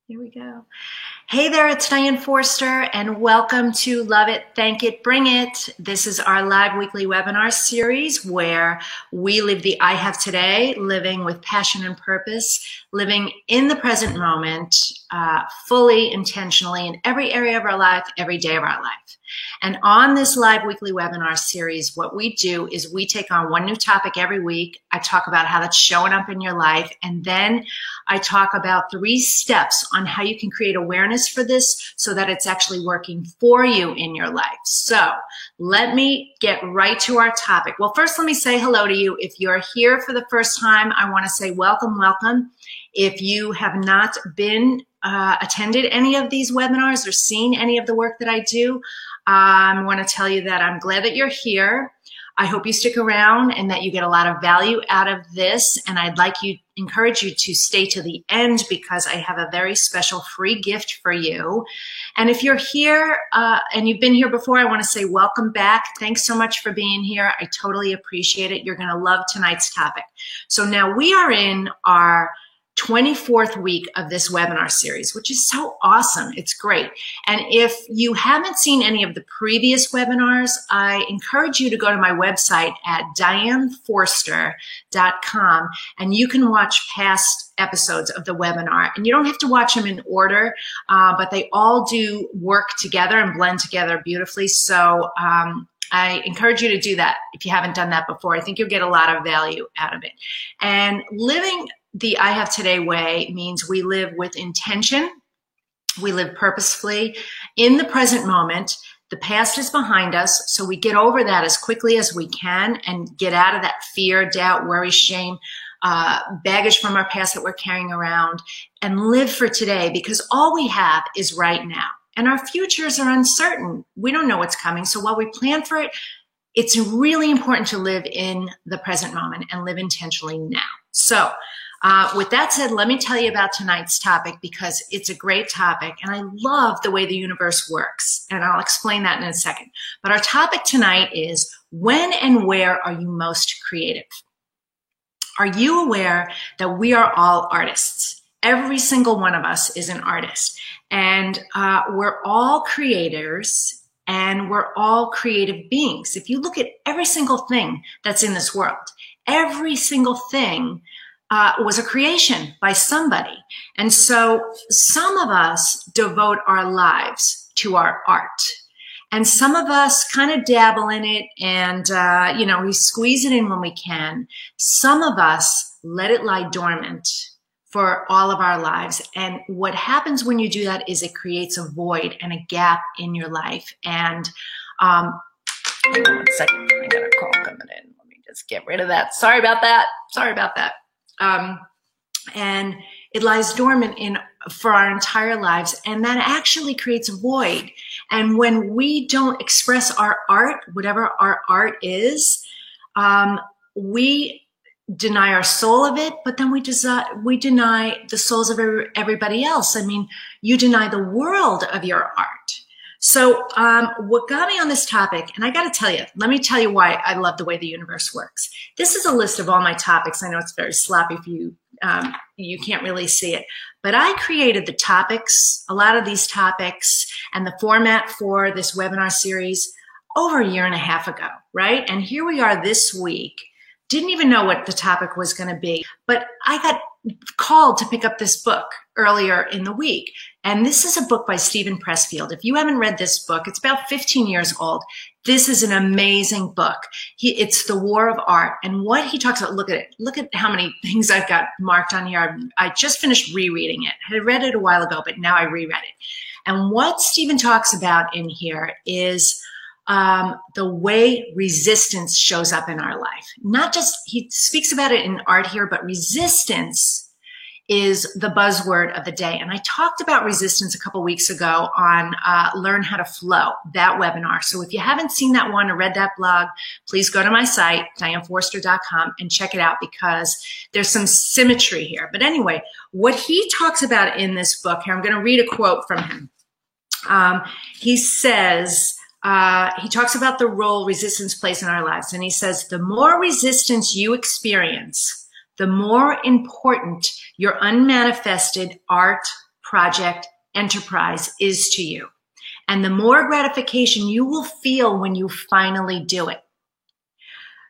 Here we go. Hey there, it's Diane Forster, and welcome to Love It, Thank It, Bring It. This is our live weekly webinar series where we live the I Have Today, living with passion and purpose, living in the present moment, fully, intentionally, in every area of our life, every day of our life. And on this live weekly webinar series, what we do is we take on one new topic every week. I talk about how that's showing up in your life, and then I talk about 3 steps on how you can create awareness for this so that it's actually working for you in your life. So let me get right to our topic. Well, first, let me say hello to you. If you're here for the first time, I want to say welcome, welcome. If you have not been attended any of these webinars or seen any of the work that I do, I want to tell you that I'm glad that you're here. I hope you stick around and that you get a lot of value out of this. And I'd encourage you to stay to the end because I have a very special free gift for you. And if you're here and you've been here before, I want to say welcome back. Thanks so much for being here. I totally appreciate it. You're going to love tonight's topic. So now we are in our 24th week of this webinar series, which is so awesome. It's great. And if you haven't seen any of the previous webinars, I encourage you to go to my website at dianeforster.com and you can watch past episodes of the webinar. And you don't have to watch them in order, but they all do work together and blend together beautifully. So I encourage you to do that if you haven't done that before. I think you'll get a lot of value out of it. And living the I Have Today way means we live with intention, we live purposefully in the present moment. The past is behind us, so we get over that as quickly as we can and get out of that fear, doubt, worry, shame, baggage from our past that we're carrying around, and live for today because all we have is right now. And our futures are uncertain. We don't know what's coming, so while we plan for it, it's really important to live in the present moment and live intentionally now. So with that said, let me tell you about tonight's topic because it's a great topic and I love the way the universe works. And I'll explain that in a second. But our topic tonight is when and where are you most creative? Are you aware that we are all artists? Every single one of us is an artist. And we're all creators and we're all creative beings. If you look at every single thing that's in this world, every single thing was a creation by somebody. And so some of us devote our lives to our art. And some of us kind of dabble in it and, we squeeze it in when we can. Some of us let it lie dormant for all of our lives. And what happens when you do that is it creates a void and a gap in your life. And hang on 1 second. I got a call coming in. Let me just get rid of that. Sorry about that. And it lies dormant for our entire lives, and that actually creates a void. And when we don't express our art, whatever our art is, we deny our soul of it, but then we deny the souls of everybody else. I mean, you deny the world of your art. So what got me on this topic, and I got to tell you, let me tell you why I love the way the universe works. This is a list of all my topics. I know it's very sloppy for you. You can't really see it. But I created the topics, a lot of these topics, and the format for this webinar series over a year and a half ago, right? And here we are this week. Didn't even know what the topic was going to be, but I got called to pick up this book earlier in the week. And this is a book by Steven Pressfield. If you haven't read this book, it's about 15 years old. This is an amazing book. It's The War of Art. And what he talks about, look at it. Look at how many things I've got marked on here. I just finished rereading it. I had read it a while ago, but now I reread it. And what Steven talks about in here is the way resistance shows up in our life. Not just, he speaks about it in art here, but resistance is the buzzword of the day. And I talked about resistance a couple weeks ago on Learn How to Flow, that webinar. So if you haven't seen that one or read that blog, please go to my site, dianeforster.com, and check it out because there's some symmetry here. But anyway, what he talks about in this book, here, I'm going to read a quote from him. He says, he talks about the role resistance plays in our lives. And he says, the more resistance you experience, the more important your unmanifested art, project, enterprise is to you. And the more gratification you will feel when you finally do it.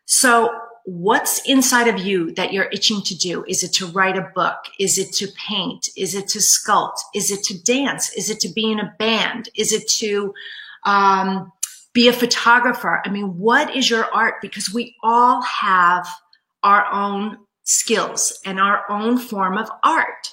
So what's inside of you that you're itching to do? Is it to write a book? Is it to paint? Is it to sculpt? Is it to dance? Is it to be in a band? Is it to be a photographer? I mean, what is your art? Because we all have our own skills and our own form of art.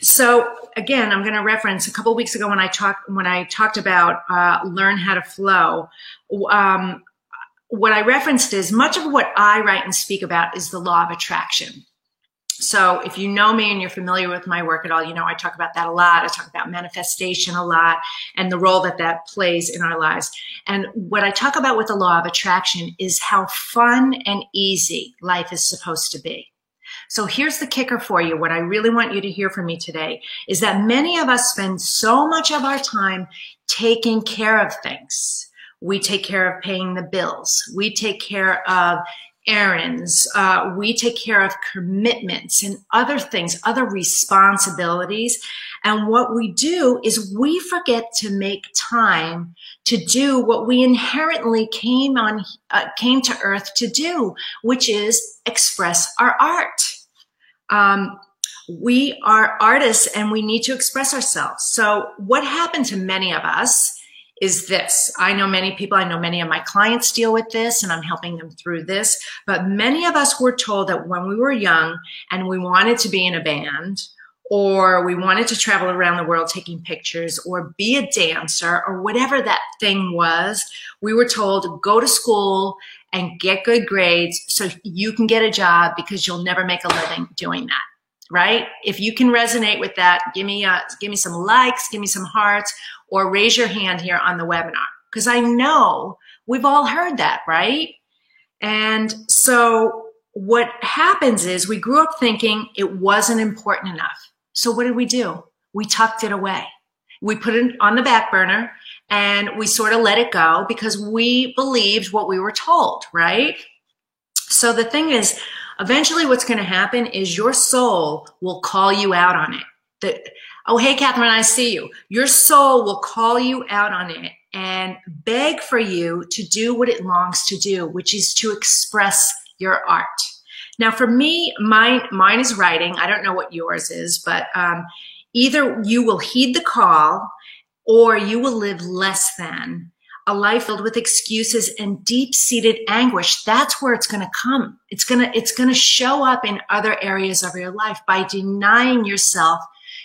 So again, I'm going to reference a couple of weeks ago when I talked about learn how to flow. What I referenced is much of what I write and speak about is the law of attraction. So if you know me and you're familiar with my work at all, you know I talk about that a lot. I talk about manifestation a lot and the role that that plays in our lives. And what I talk about with the law of attraction is how fun and easy life is supposed to be. So here's the kicker for you. What I really want you to hear from me today is that many of us spend so much of our time taking care of things. We take care of paying the bills. We take care of errands. We take care of commitments and other things, other responsibilities. And what we do is we forget to make time to do what we inherently came to earth to do, which is express our art. We are artists and we need to express ourselves. So what happened to many of us is this. I know many people, I know many of my clients deal with this and I'm helping them through this, but many of us were told that when we were young and we wanted to be in a band or we wanted to travel around the world taking pictures or be a dancer or whatever that thing was, we were told go to school and get good grades so you can get a job because you'll never make a living doing that. Right? If you can resonate with that, give me some likes, give me some hearts, or raise your hand here on the webinar. Because I know we've all heard that, right? And so what happens is we grew up thinking it wasn't important enough. So what did we do? We tucked it away. We put it on the back burner and we sort of let it go because we believed what we were told, right? So the thing is, eventually what's going to happen is your soul will call you out on it. Oh, hey, Catherine, I see you. Your soul will call you out on it and beg for you to do what it longs to do, which is to express your art. Now, for me, mine is writing. I don't know what yours is, but either you will heed the call or you will live less than a life filled with excuses and deep-seated anguish. That's where it's going to come. It's going to show up in other areas of your life by denying yourself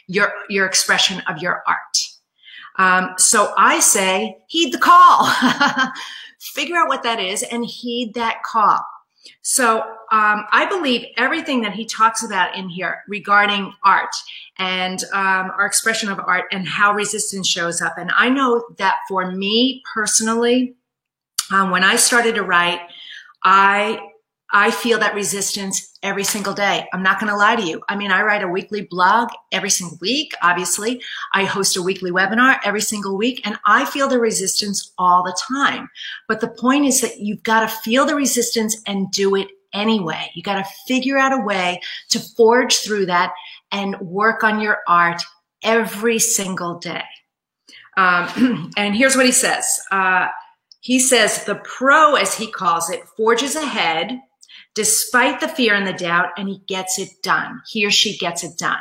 your expression of your art. So I say, heed the call. Figure out what that is and heed that call. So I believe everything that he talks about in here regarding art and our expression of art and how resistance shows up. And I know that for me personally, when I started to write, I feel that resistance every single day. I'm not going to lie to you. I mean, I write a weekly blog every single week, obviously. I host a weekly webinar every single week, and I feel the resistance all the time. But the point is that you've got to feel the resistance and do it anyway. You got to figure out a way to forge through that and work on your art every single day. And here's what he says. He says, the pro, as he calls it, forges ahead despite the fear and the doubt, and he gets it done. He or she gets it done.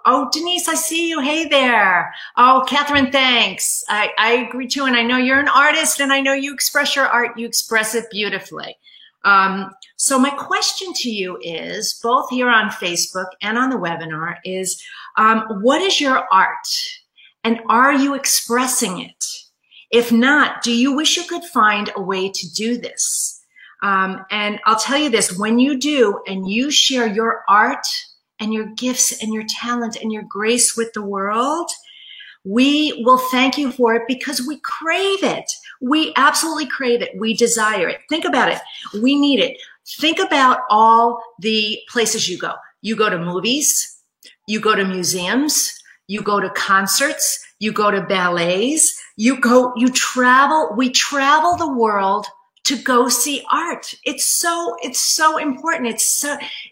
Oh, Denise, I see you. Hey there. Oh, Catherine, thanks. I agree too. And I know you're an artist and I know you express your art. You express it beautifully. So my question to you is, both here on Facebook and on the webinar, is what is your art? And are you expressing it? If not, do you wish you could find a way to do this? And I'll tell you this, when you do and you share your art and your gifts and your talent and your grace with the world, we will thank you for it because we crave it. We absolutely crave it. We desire it. Think about it. We need it. Think about all the places you go. You go to movies, you go to museums, you go to concerts, you go to ballets, we travel the world to go see art. It's so important.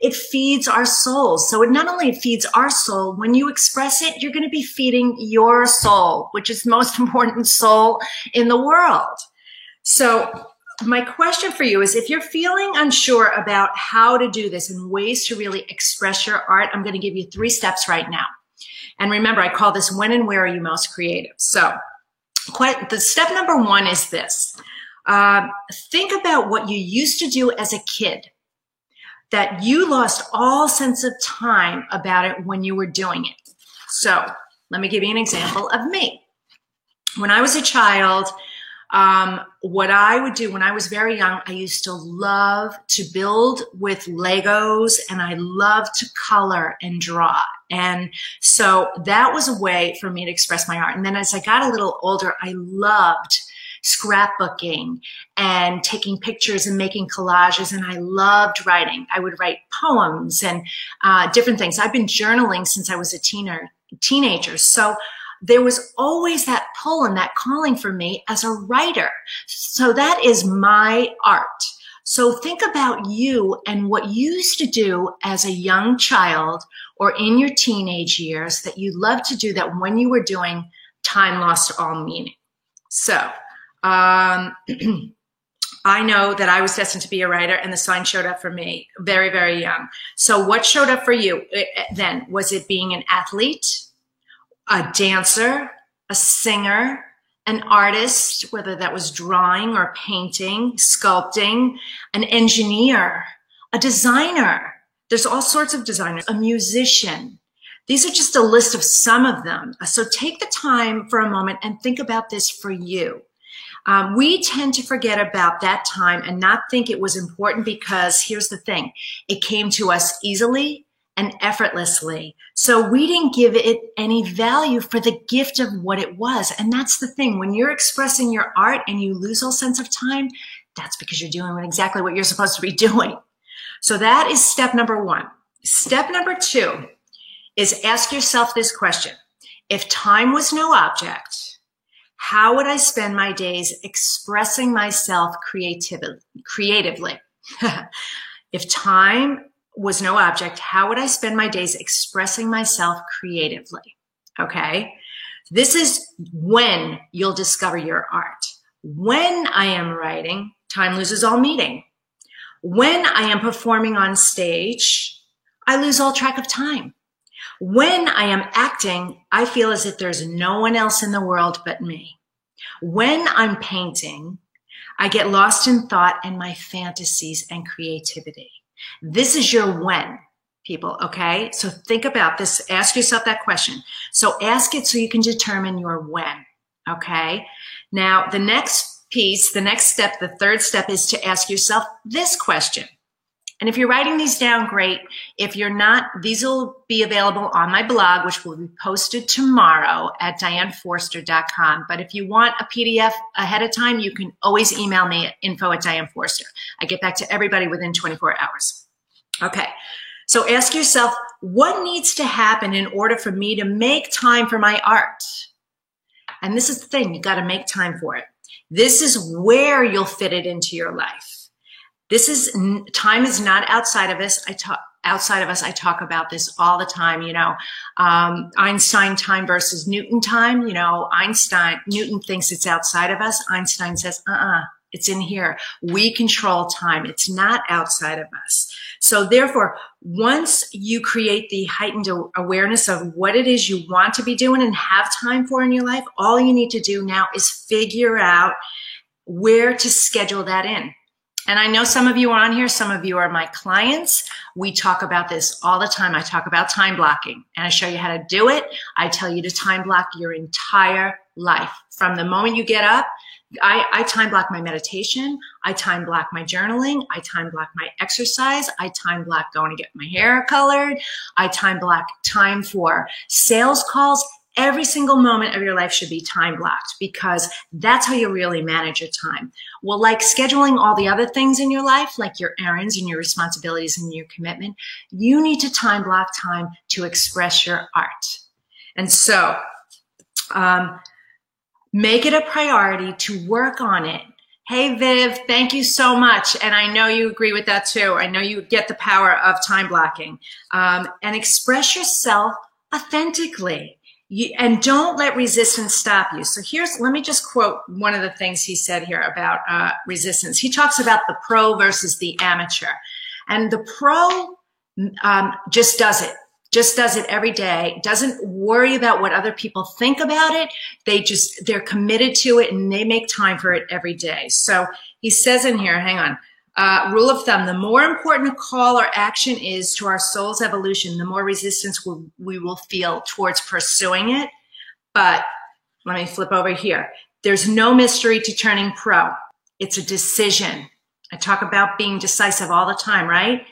It feeds our souls. So it not only feeds our soul, when you express it, you're going to be feeding your soul, which is the most important soul in the world. So my question for you is, if you're feeling unsure about how to do this and ways to really express your art, I'm going to give you 3 steps right now. And remember, I call this when and where are you most creative? So the step number 1 is this. Think about what you used to do as a kid that you lost all sense of time about it when you were doing it. So let me give you an example of me. When I was a child, what I would do when I was very young, I used to love to build with Legos, and I loved to color and draw. And so that was a way for me to express my art. And then as I got a little older, I loved scrapbooking and taking pictures and making collages, and I loved writing. I would write poems and different things. I've been journaling since I was a teenager. So there was always that pull and that calling for me as a writer. So that is my art. So think about you and what you used to do as a young child or in your teenage years that you loved to do, that when you were doing, time lost all meaning. So I know that I was destined to be a writer, and the sign showed up for me very, very young. So what showed up for you then? Was it being an athlete, a dancer, a singer, an artist, whether that was drawing or painting, sculpting, an engineer, a designer? There's all sorts of designers, a musician. These are just a list of some of them. So take the time for a moment and think about this for you. We tend to forget about that time and not think it was important, because here's the thing. It came to us easily and effortlessly. So we didn't give it any value for the gift of what it was. And that's the thing. When you're expressing your art and you lose all sense of time, that's because you're doing exactly what you're supposed to be doing. So that is step number 1. Step number 2 is ask yourself this question. If time was no object, how would I spend my days expressing myself creatively? If time was no object, how would I spend my days expressing myself creatively? Okay. This is when you'll discover your art. When I am writing, time loses all meaning. When I am performing on stage, I lose all track of time. When I am acting, I feel as if there's no one else in the world but me. When I'm painting, I get lost in thought and my fantasies and creativity. This is your when, people, okay? So think about this. Ask yourself that question. So ask it so you can determine your when, okay? Now, the next piece, the next step, the 3rd step is to ask yourself this question. And if you're writing these down, great. If you're not, these will be available on my blog, which will be posted tomorrow at dianeforster.com. But if you want a PDF ahead of time, you can always email me at info@dianeforster. I get back to everybody within 24 hours. Okay. So ask yourself, what needs to happen in order for me to make time for my art? And this is the thing. You got to make time for it. This is where you'll fit it into your life. Time is not outside of us. I talk about this all the time, Einstein time versus Newton time. Newton thinks it's outside of us. Einstein says, it's in here. We control time. It's not outside of us. So therefore, once you create the heightened awareness of what it is you want to be doing and have time for in your life, all you need to do now is figure out where to schedule that in. And I know some of you are on here. Some of you are my clients. We talk about this all the time. I talk about time blocking, and I show you how to do it. I tell you to time block your entire life. From the moment you get up, I time block my meditation. I time block my journaling. I time block my exercise. I time block going to get my hair colored. I time block time for sales calls. Every single moment of your life should be time blocked, because that's how you really manage your time. Well, like scheduling all the other things in your life, like your errands and your responsibilities and your commitment, you need to time block time to express your art. And so make it a priority to work on it. Hey, Viv, thank you so much. And I know you agree with that too. I know you get the power of time blocking. And express yourself authentically. And don't let resistance stop you. So let me just quote one of the things he said here about resistance. He talks about the pro versus the amateur. And the pro just does it every day, doesn't worry about what other people think about it. They're committed to it and they make time for it every day. So he says in here, hang on, rule of thumb, the more important a call or action is to our soul's evolution, the more resistance we will feel towards pursuing it. But let me flip over here. There's no mystery to turning pro. It's a decision. I talk about being decisive all the time, right?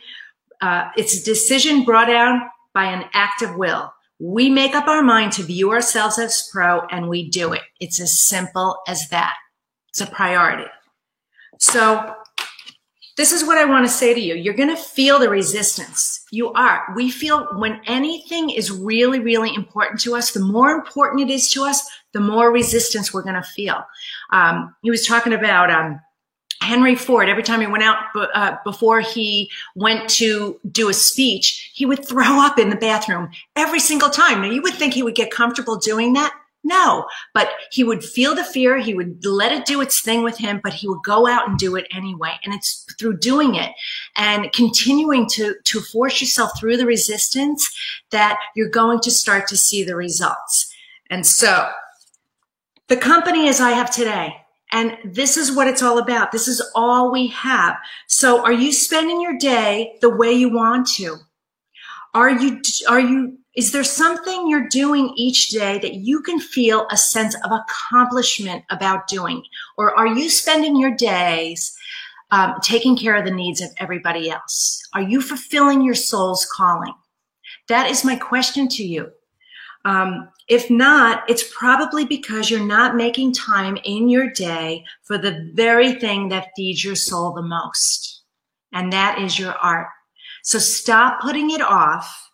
It's a decision brought out by an act of will. We make up our mind to view ourselves as pro and we do it. It's as simple as that. It's a priority. So this is what I want to say to you. You're going to feel the resistance. You are. We feel when anything is really, really important to us, the more important it is to us, the more resistance we're going to feel. He was talking about Henry Ford. Every time he went out before he went to do a speech, he would throw up in the bathroom every single time. Now, you would think he would get comfortable doing that. No, but he would feel the fear. He would let it do its thing with him, but he would go out and do it anyway. And it's through doing it and continuing to force yourself through the resistance that you're going to start to see the results. And so the company as I have today, and this is what it's all about. This is all we have. So are you spending your day the way you want to? Is there something you're doing each day that you can feel a sense of accomplishment about doing? Or are you spending your days taking care of the needs of everybody else? Are you fulfilling your soul's calling? That is my question to you. If not, it's probably because you're not making time in your day for the very thing that feeds your soul the most. And that is your art. So stop putting it off.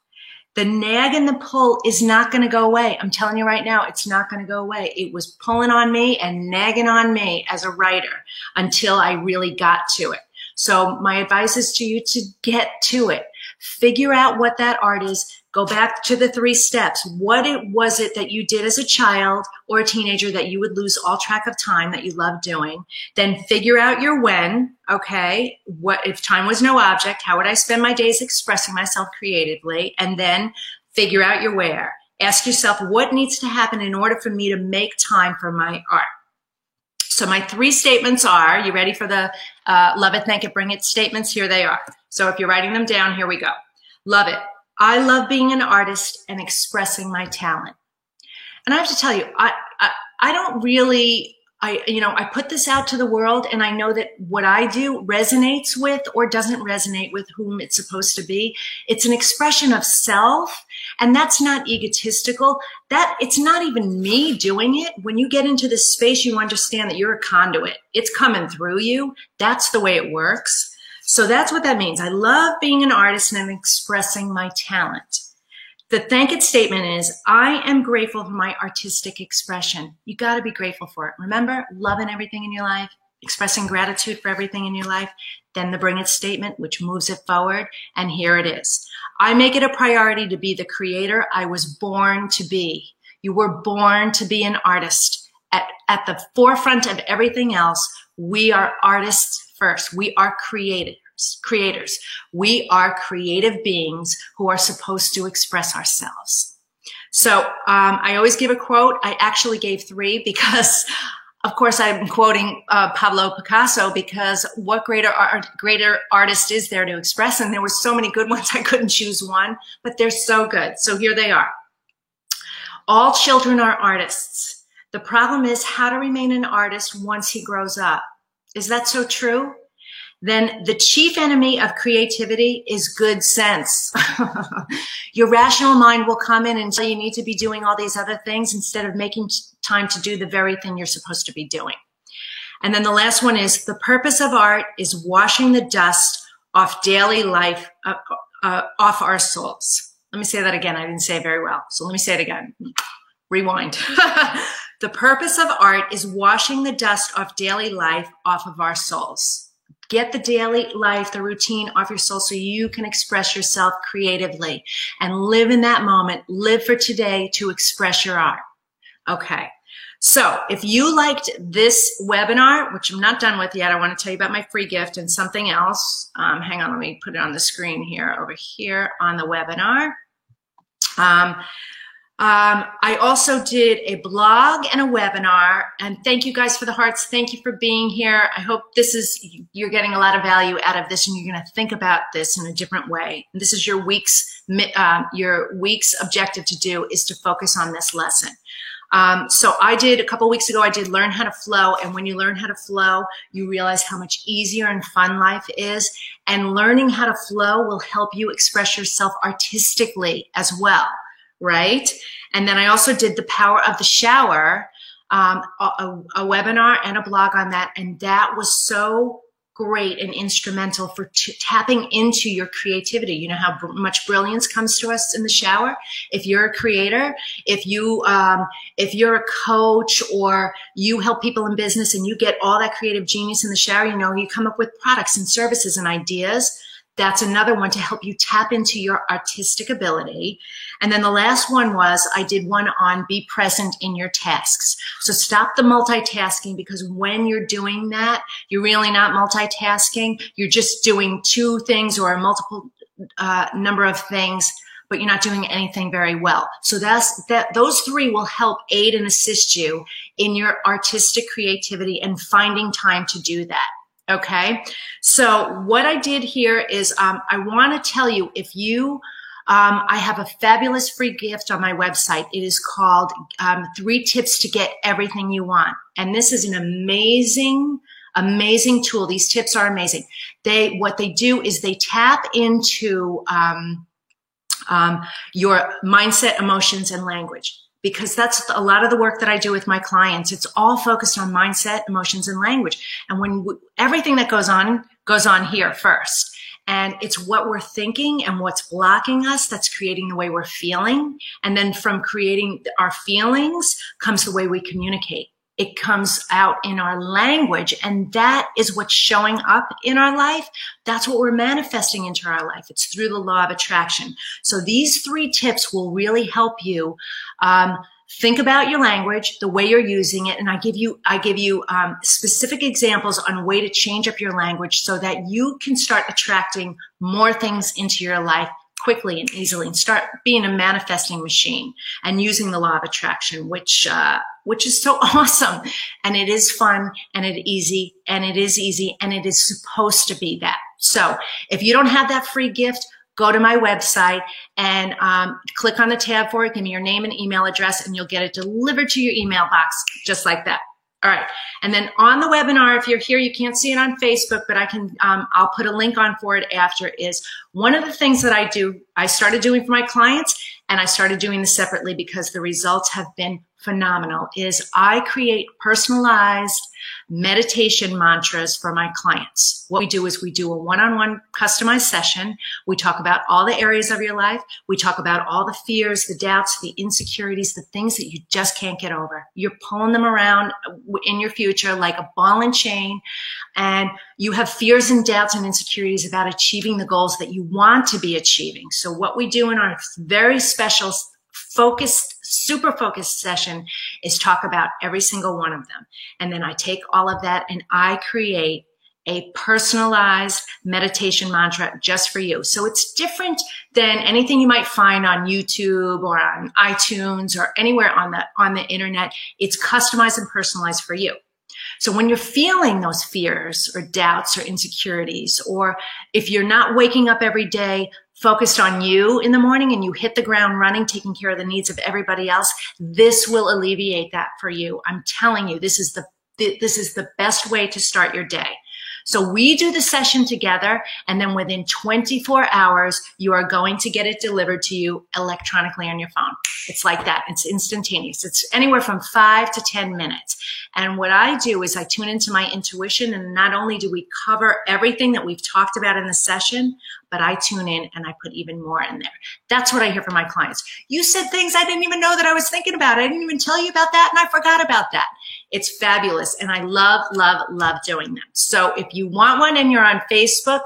The nag and the pull is not going to go away. I'm telling you right now, it's not going to go away. It was pulling on me and nagging on me as a writer until I really got to it. So my advice is to you to get to it. Figure out what that art is. Go back to the 3 steps. What was it that you did as a child or a teenager that you would lose all track of time that you loved doing? Then figure out your when, okay? What if time was no object, how would I spend my days expressing myself creatively? And then figure out your where. Ask yourself, what needs to happen in order for me to make time for my art? So my 3 statements are, you ready for the love it, thank it, bring it statements? Here they are. So if you're writing them down, here we go. Love it. I love being an artist and expressing my talent. And I have to tell you, I don't really, I put this out to the world and I know that what I do resonates with or doesn't resonate with whom it's supposed to be. It's an expression of self, and that's not egotistical. That it's not even me doing it. When you get into this space, you understand that you're a conduit. It's coming through you. That's the way it works. So that's what that means. I love being an artist and expressing my talent. The thank it statement is, I am grateful for my artistic expression. You got to be grateful for it. Remember, loving everything in your life, expressing gratitude for everything in your life. Then the bring it statement, which moves it forward. And here it is. I make it a priority to be the creator I was born to be. You were born to be an artist. At the forefront of everything else, we are artists first. We are creators. We are creative beings who are supposed to express ourselves. So I always give a quote. I actually gave 3 because, of course, I'm quoting Pablo Picasso, because what greater artist is there to express? And there were so many good ones, I couldn't choose one, but they're so good. So here they are. All children are artists. The problem is how to remain an artist once he grows up. Is that so true? Then the chief enemy of creativity is good sense. Your rational mind will come in and say you need to be doing all these other things instead of making time to do the very thing you're supposed to be doing. And then the last one is, the purpose of art is washing the dust off daily life, off our souls. Let me say that again. I didn't say it very well. So let me say it again. Rewind. The purpose of art is washing the dust off daily life off of our souls. Get the daily life, the routine off your soul so you can express yourself creatively and live in that moment. Live for today to express your art. Okay. So if you liked this webinar, which I'm not done with yet, I want to tell you about my free gift and something else. Hang on, let me put it on the screen here, over here on the webinar. I also did a blog and a webinar, and thank you guys for the hearts. Thank you for being here. I hope you're getting a lot of value out of this, and you're going to think about this in a different way. And this is your week's objective to do, is to focus on this lesson. So a couple weeks ago, I did Learn How to Flow. And when you learn how to flow, you realize how much easier and fun life is. And learning how to flow will help you express yourself artistically as well, right? And then I also did The Power of the Shower, a webinar and a blog on that. And that was so great and instrumental for tapping into your creativity. You know how much brilliance comes to us in the shower? If you're a creator, if you're a coach, or you help people in business and you get all that creative genius in the shower, you know, you come up with products and services and ideas. That's another one to help you tap into your artistic ability. And then the last one was, I did one on be present in your tasks. So stop the multitasking, because when you're doing that, you're really not multitasking. You're just doing two things or a multiple number of things, but you're not doing anything very well. So those three will help aid and assist you in your artistic creativity and finding time to do that. Okay, so what I did here is I want to tell you, if you, I have a fabulous free gift on my website. It is called 3 Tips to Get Everything You Want. And this is an amazing, amazing tool. These tips are amazing. What they do is they tap into your mindset, emotions, and language. Because that's a lot of the work that I do with my clients. It's all focused on mindset, emotions, and language. And everything that goes on here first. And it's what we're thinking and what's blocking us that's creating the way we're feeling. And then from creating our feelings comes the way we communicate. It comes out in our language, and that is what's showing up in our life. That's what we're manifesting into our life. It's through the law of attraction. So these 3 tips will really help you think about your language, the way you're using it, and I give you specific examples on a way to change up your language so that you can start attracting more things into your life quickly and easily, and start being a manifesting machine and using the law of attraction, which is so awesome. And it is fun, and it is easy, and it is supposed to be that. So if you don't have that free gift, go to my website and click on the tab for it. Give me your name and email address, and you'll get it delivered to your email box just like that. All right. And then on the webinar, if you're here, you can't see it on Facebook, but I'll put a link on for it after, is one of the things that I started doing for my clients, and I started doing this separately because the results have been phenomenal, is I create personalized meditation mantras for my clients. What we do is we do a one-on-one customized session. We talk about all the areas of your life. We talk about all the fears, the doubts, the insecurities, the things that you just can't get over. You're pulling them around in your future like a ball and chain, and you have fears and doubts and insecurities about achieving the goals that you want to be achieving. So what we do in our very special super focused session is talk about every single one of them. And then I take all of that and I create a personalized meditation mantra just for you. So it's different than anything you might find on YouTube or on iTunes or anywhere on the internet. It's customized and personalized for you. So when you're feeling those fears or doubts or insecurities, or if you're not waking up every day focused on you in the morning and you hit the ground running, taking care of the needs of everybody else, this will alleviate that for you. I'm telling you, this is the best way to start your day. So we do the session together, and then within 24 hours, you are going to get it delivered to you electronically on your phone. It's like that. It's instantaneous. It's anywhere from 5 to 10 minutes. And what I do is I tune into my intuition, and not only do we cover everything that we've talked about in the session, but I tune in and I put even more in there. That's what I hear from my clients. You said things I didn't even know that I was thinking about. I didn't even tell you about that, and I forgot about that. It's fabulous, and I love, love, love doing them. So if you want one and you're on Facebook,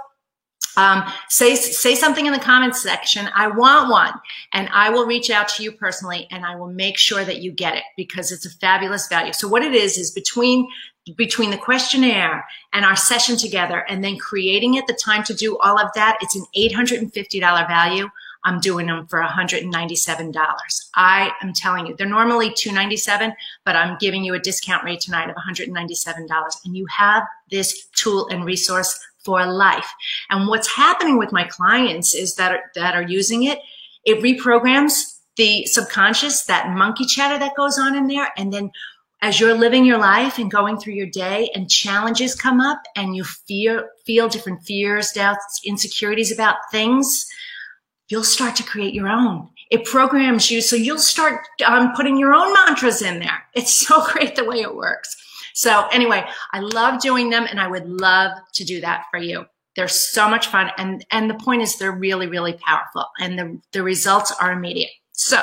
say something in the comments section. I want one, and I will reach out to you personally, and I will make sure that you get it, because it's a fabulous value. So what it is between the questionnaire and our session together, and then creating it, the time to do all of that, it's an $850 value. I'm doing them for $197. I am telling you, they're normally $297, but I'm giving you a discount rate tonight of $197, and you have this tool and resource for life. And what's happening with my clients is that are using it, it reprograms the subconscious, that monkey chatter that goes on in there. And then as you're living your life and going through your day and challenges come up and you feel different fears, doubts, insecurities about things, you'll start to create your own. It programs you, so you'll start putting your own mantras in there. It's so great the way it works. So anyway, I love doing them, and I would love to do that for you. They're so much fun, and the point is they're really, really powerful, and the results are immediate. So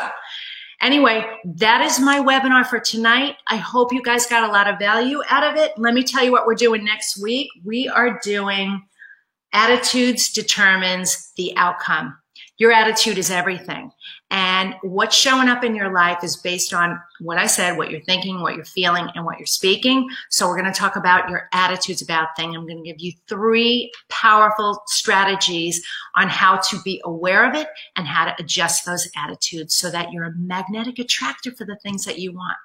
anyway, that is my webinar for tonight. I hope you guys got a lot of value out of it. Let me tell you what we're doing next week. We are doing Attitudes Determines the Outcome. Your attitude is everything. And what's showing up in your life is based on what I said, what you're thinking, what you're feeling, and what you're speaking. So we're going to talk about your attitudes about things. I'm going to give you 3 powerful strategies on how to be aware of it and how to adjust those attitudes so that you're a magnetic attractor for the things that you want.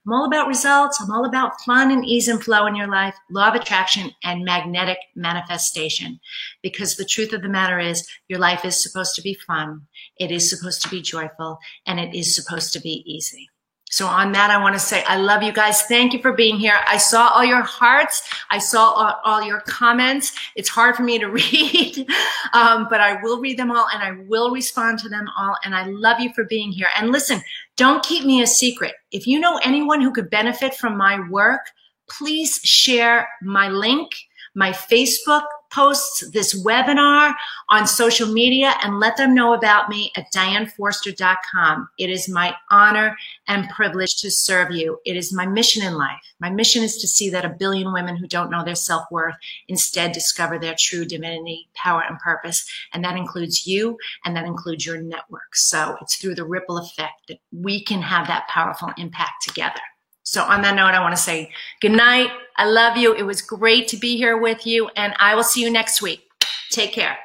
I'm all about results. I'm all about fun and ease and flow in your life, law of attraction, and magnetic manifestation. Because the truth of the matter is your life is supposed to be fun. It is supposed to be joyful, and it is supposed to be easy. So on that, I want to say I love you guys. Thank you for being here. I saw all your hearts. I saw all your comments. It's hard for me to read, but I will read them all, and I will respond to them all. And I love you for being here. And listen, don't keep me a secret. If you know anyone who could benefit from my work, please share my link, my Facebook posts, this webinar on social media, and let them know about me at dianeforster.com. It is my honor and privilege to serve you. It is my mission in life. My mission is to see that 1 billion women who don't know their self-worth instead discover their true divinity, power, and purpose. And that includes you, and that includes your network. So it's through the ripple effect that we can have that powerful impact together. So on that note, I want to say good night. I love you. It was great to be here with you, and I will see you next week. Take care.